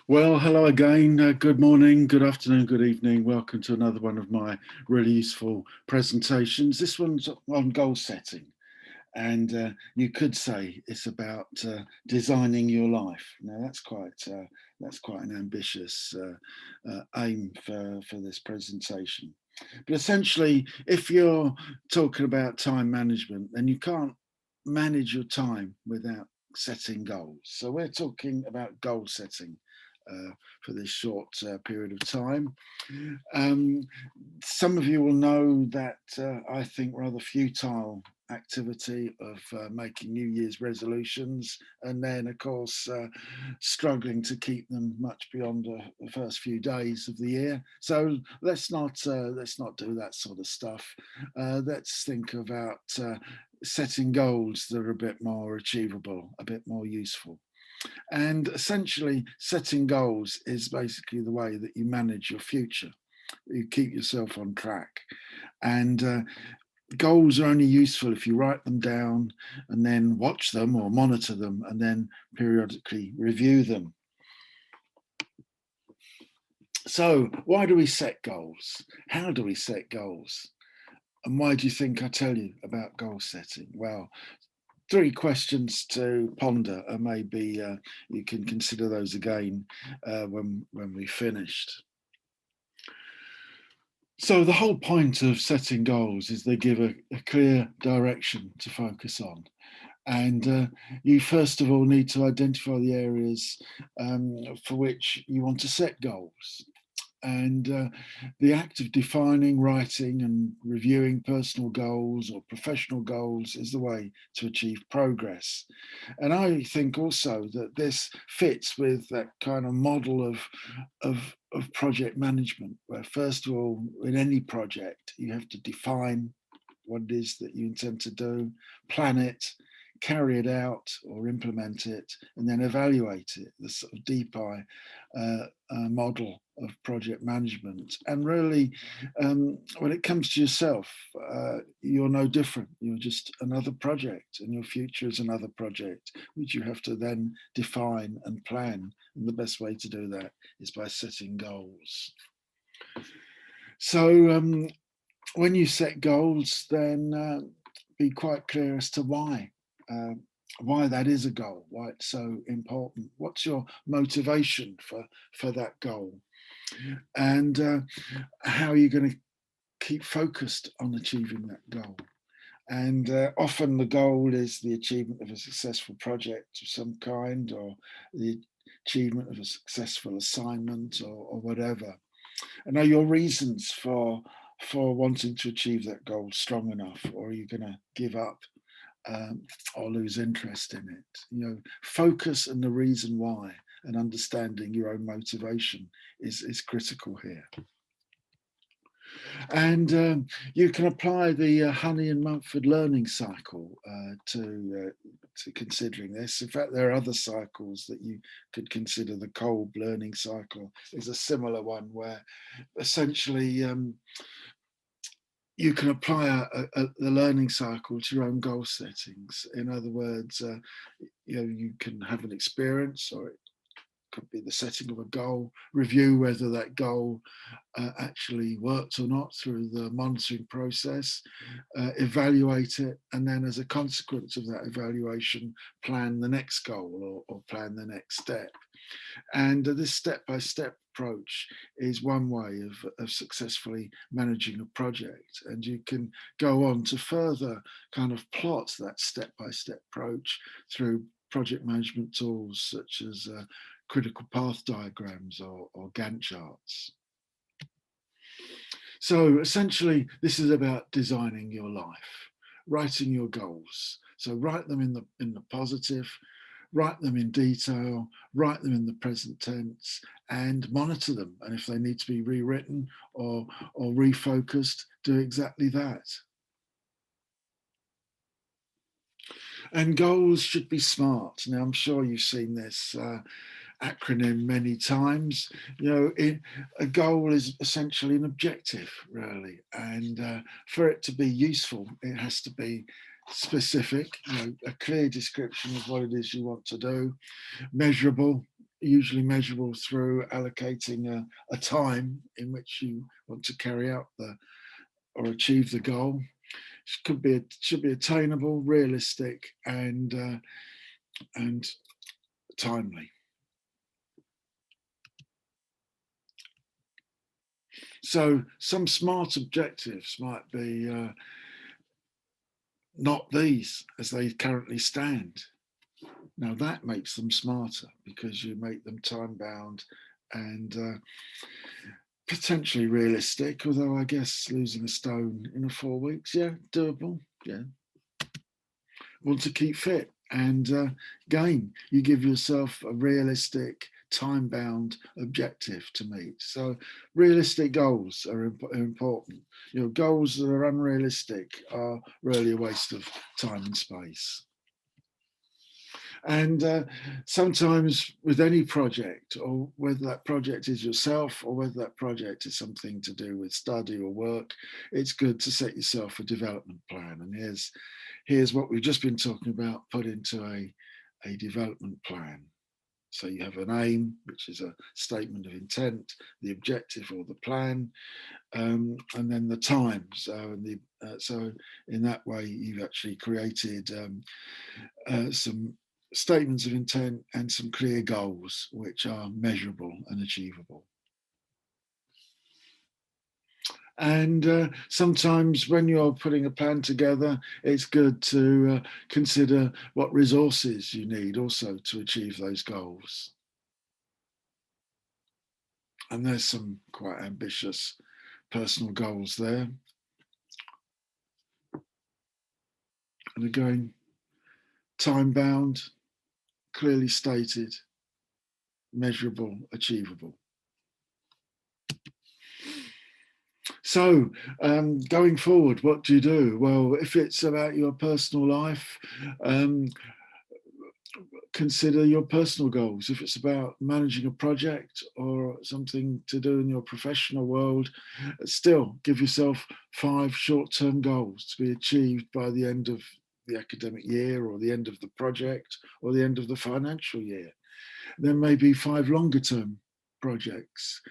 Well, hello again. Good morning, good afternoon, good evening. Welcome to another one of my really useful presentations. This one's on goal setting, and you could say it's about designing your life. Now, that's quite an ambitious aim for this presentation. But essentially, if you're talking about time management, then you can't manage your time without setting goals. So we're talking about goal setting uh, for this short period of time. Um, some of you will know that I think rather futile activity of making New Year's resolutions, and then of course struggling to keep them much beyond the first few days of the year. So let's not do that sort of stuff. Let's think about setting goals that are a bit more achievable, a bit more useful. And essentially, setting goals is basically the way that you manage your future. You keep yourself on track. And goals are only useful if you write them down and then watch them or monitor them and then periodically review them. So, why do we set goals? How do we set goals? And why do you think I tell you about goal setting? Well, three questions to ponder, and maybe you can consider those again when we finished. So the whole point of setting goals is they give a clear direction to focus on. And you first of all need to identify the areas for which you want to set goals. And the act of defining, writing, and reviewing personal goals or professional goals is the way to achieve progress. And I think also that this fits with that kind of model of project management, where first of all, in any project, you have to define what it is that you intend to do, plan it, carry it out or implement it, and then evaluate it, the sort of DPI model of project management. And really, when it comes to yourself, you're no different. You're just another project, and your future is another project, which you have to then define and plan. And the best way to do that is by setting goals. So, when you set goals, then be quite clear as to why. Uh, why that is a goal, why it's so important. What's your motivation for that goal, and how are you going to keep focused on achieving that goal? And often the goal is the achievement of a successful project of some kind, or the achievement of a successful assignment, or whatever. And are your reasons for wanting to achieve that goal strong enough, or are you going to give up or lose interest in it? You know, focus and the reason why, and understanding your own motivation is critical here. And you can apply the Honey and Mumford learning cycle to considering this. In fact, there are other cycles that you could consider. The Kolb learning cycle is a similar one where essentially you can apply the learning cycle to your own goal settings. In other words, you know, you can have an experience, or it could be the setting of a goal, review whether that goal actually worked or not through the monitoring process, evaluate it, and then as a consequence of that evaluation, plan the next goal, or plan the next step. And this step by step approach is one way of successfully managing a project. And you can go on to further kind of plot that step by step approach through project management tools such as critical path diagrams or Gantt charts. So essentially, this is about designing your life, writing your goals. So write them in the positive, write them in detail, write them in the present tense, and monitor them. And if they need to be rewritten or refocused, do exactly that. And goals should be SMART. Now, I'm sure you've seen this acronym many times. You know, a goal is essentially an objective, really. And for it to be useful, it has to be specific, you know, a clear description of what it is you want to do, measurable. usually measurable through allocating a time in which you want to carry out or achieve the goal. Should be attainable, realistic, and timely. So some smart objectives might be not these as they currently stand. Now that makes them smarter because you make them time bound and potentially realistic, although I guess losing a stone in 4 weeks, yeah, doable, yeah. Want to keep fit, and again, you give yourself a realistic, time-bound objective to meet. So realistic goals are important. Goals that are unrealistic are really a waste of time and space. And sometimes with any project, or whether that project is yourself or whether that project is something to do with study or work, it's good to set yourself a development plan. And here's what we've just been talking about, put into a development plan. So you have an aim, which is a statement of intent, the objective or the plan, and then the time. So in that way, you've actually created some statements of intent and some clear goals which are measurable and achievable. And sometimes when you're putting a plan together, it's good to consider what resources you need also to achieve those goals. And there's some quite ambitious personal goals there. And again, time bound, clearly stated, measurable, achievable. So going forward, what do you do? Well, if it's about your personal life, consider your personal goals. If it's about managing a project or something to do in your professional world, still give yourself 5 short-term goals to be achieved by the end of the academic year or the end of the project or the end of the financial year. There may be 5 longer-term projects,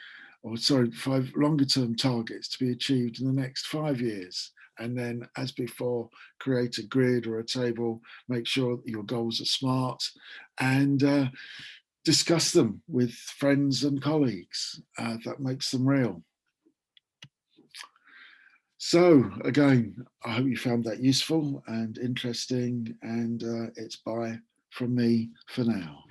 5 longer-term targets to be achieved in the next 5 years. And then, as before, create a grid or a table, make sure that your goals are smart, and discuss them with friends and colleagues. That makes them real. So again, I hope you found that useful and interesting, and it's bye from me for now.